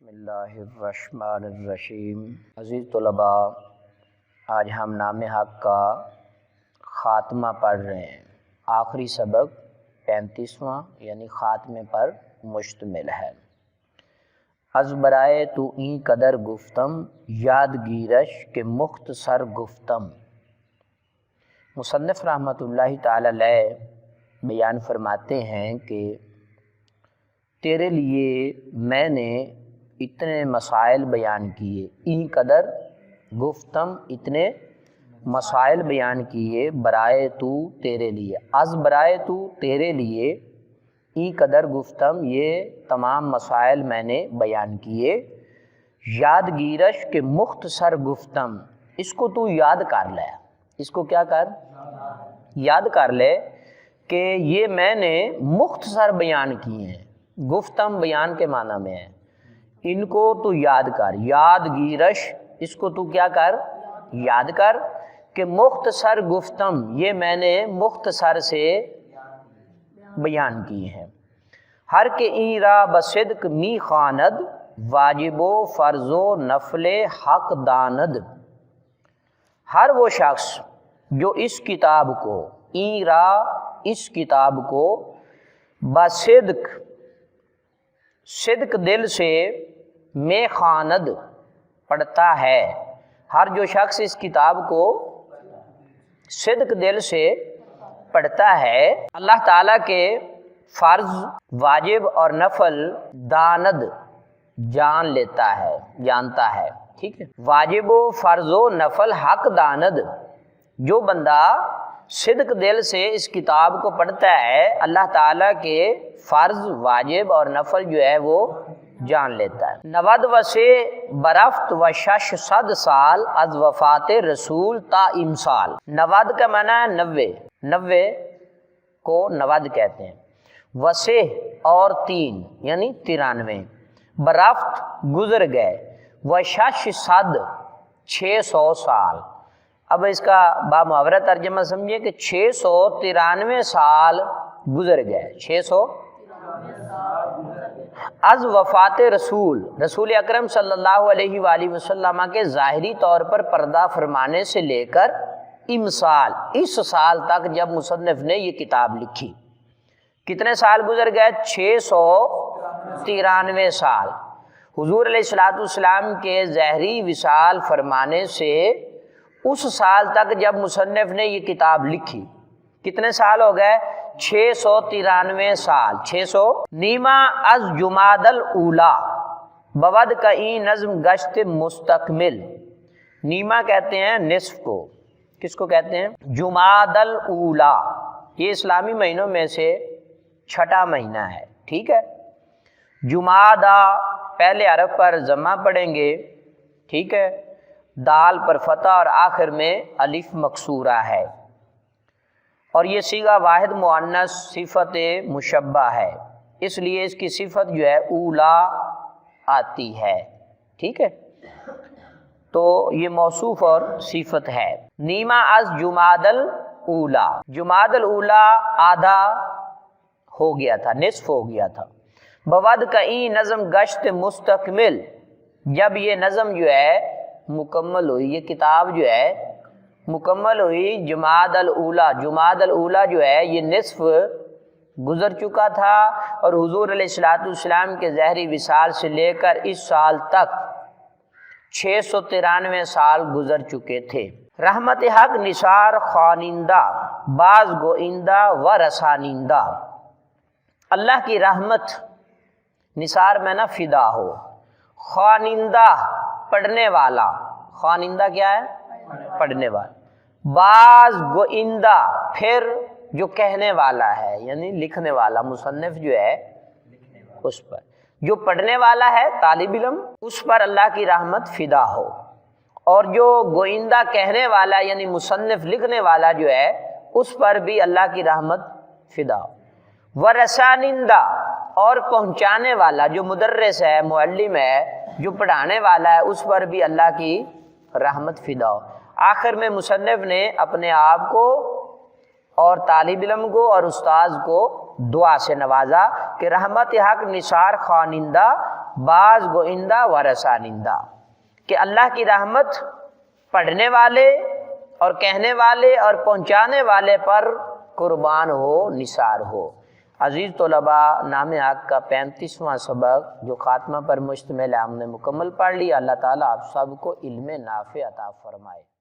بسم اللہ الرحمن الرحیم۔ عزیز طلباء، آج ہم نام حق کا خاتمہ پڑھ رہے ہیں۔ آخری سبق 35واں یعنی خاتمے پر مشتمل ہے۔ از برائے تو این قدر گفتم، یادگیرش کے مختصر گفتم۔ مصنف رحمۃ اللہ تعالی علیہ بیان فرماتے ہیں کہ تیرے لیے میں نے اتنے مسائل بیان کیے، این قدر گفتم، اتنے مسائل بیان کیے، برائے تو تیرے لیے، از برائے تو تیرے لیے، این قدر گفتم، یہ تمام مسائل میں نے بیان کیے، یادگیرش کے مختصر گفتم، اس کو تو یاد کر لے، اس کو کیا کر یاد کر لے کہ یہ میں نے مختصر بیان کیے ہیں۔ گفتم بیان کے معنی میں ہے، ان کو تو یاد کر، یادگیرش، اس کو تو کیا کر یاد کر کہ مختصر گفتم، یہ میں نے مختصر سے بیان کیے ہیں۔ ہر کے این را بصدق می خواند، واجب و فرض و نفل حق داند۔ ہر وہ شخص جو اس کتاب کو، این را اس کتاب کو، بصدق صدق دل سے، میں خواند پڑھتا ہے، ہر جو شخص اس کتاب کو صدق دل سے پڑھتا ہے، اللہ تعالیٰ کے فرض، واجب اور نفل داند جان لیتا ہے، جانتا ہے، ٹھیک ہے۔ واجب و فرض و نفل حق داند، جو بندہ صدق دل سے اس کتاب کو پڑھتا ہے، اللہ تعالیٰ کے فرض، واجب اور نفل جو ہے وہ جان لیتا ہے۔ نود وسے برفت و شش صد سال از وفات رسول تا امسال۔ نود کا معنی ہے 90، 90 کو نود کہتے ہیں۔ وسے اور 3 یعنی 93، برفت گزر گئے، و شش صد 600 سال۔ اب اس کا بامحاورہ ترجمہ سمجھیے کہ 693 سال گزر گئے، 600 از وفات رسول اکرم صلی اللہ علیہ وآلہ وسلم کے ظاہری طور پر پردہ فرمانے سے لے کر امسال، اس سال تک جب مصنف نے یہ کتاب لکھی۔ کتنے سال گزر گئے؟ 693 سال۔ حضور علیہ السلام کے ظاہری وصال فرمانے سے اس سال تک جب مصنف نے یہ کتاب لکھی، کتنے سال ہو گئے؟ 693 سال۔ 600 نیما از جمادی الاولی بود کا این نظم گشت مستکمل۔ نیما کہتے ہیں نصف کو، کس کو کہتے ہیں؟ جمادی الاولی، یہ اسلامی مہینوں میں سے چھٹا مہینہ ہے، ٹھیک ہے۔ جمادی پہلے حرف پر ضمہ پڑھیں گے، ٹھیک ہے، دال پر فتح اور آخر میں الف مکسورہ ہے، اور یہ صیغہ واحد مؤنث صفت مشبہ ہے، اس لیے اس کی صفت جو ہے اولا آتی ہے، ٹھیک ہے، تو یہ موصوف اور صفت ہے۔ نیما از جمادی الاولی، جمادی الاولی آدھا ہو گیا تھا، نصف ہو گیا تھا۔ بود کا این نظم گشت مستکمل، جب یہ نظم جو ہے مکمل ہوئی، یہ کتاب جو ہے مکمل ہوئی، جمادی الاولی، جمادی الاولی جو ہے یہ نصف گزر چکا تھا، اور حضور علیہ السلام کے ظاہری وصال سے لے کر اس سال تک 693 سال گزر چکے تھے۔ رحمت حق نثار خوانندہ، باز گوئندہ و رسانندہ۔ اللہ کی رحمت نثار میں نہ فدا ہو، خوانندہ پڑھنے والا، خوانندہ کیا ہے؟ پڑھنے والا۔ باز گوئندہ، پھر جو کہنے والا ہے یعنی لکھنے والا، مصنف جو ہے اس پر، جو پڑھنے والا ہے طالب علم، اس پر اللہ کی رحمت فدا ہو، اور جو گوئندہ کہنے والا یعنی مصنف لکھنے والا جو ہے اس پر بھی اللہ کی رحمت فدا ہو۔ ورسانندہ، اور پہنچانے والا، جو مدرس ہے، معلم ہے، جو پڑھانے والا ہے، اس پر بھی اللہ کی رحمت فدا ہو۔ آخر میں مصنف نے اپنے آپ کو اور طالب علم کو اور استاذ کو دعا سے نوازا کہ رحمت حق نثار خوانندہ، بعض گوئندہ و رسانندہ، کہ اللہ کی رحمت پڑھنے والے اور کہنے والے اور پہنچانے والے پر قربان ہو، نثار ہو۔ عزیز طلباء، نام حق کا 35واں سبق جو خاتمہ پر مشتمل ہے ہم نے مکمل پڑھ لیا۔ اللہ تعالیٰ آپ سب کو علم نافع عطا فرمائے۔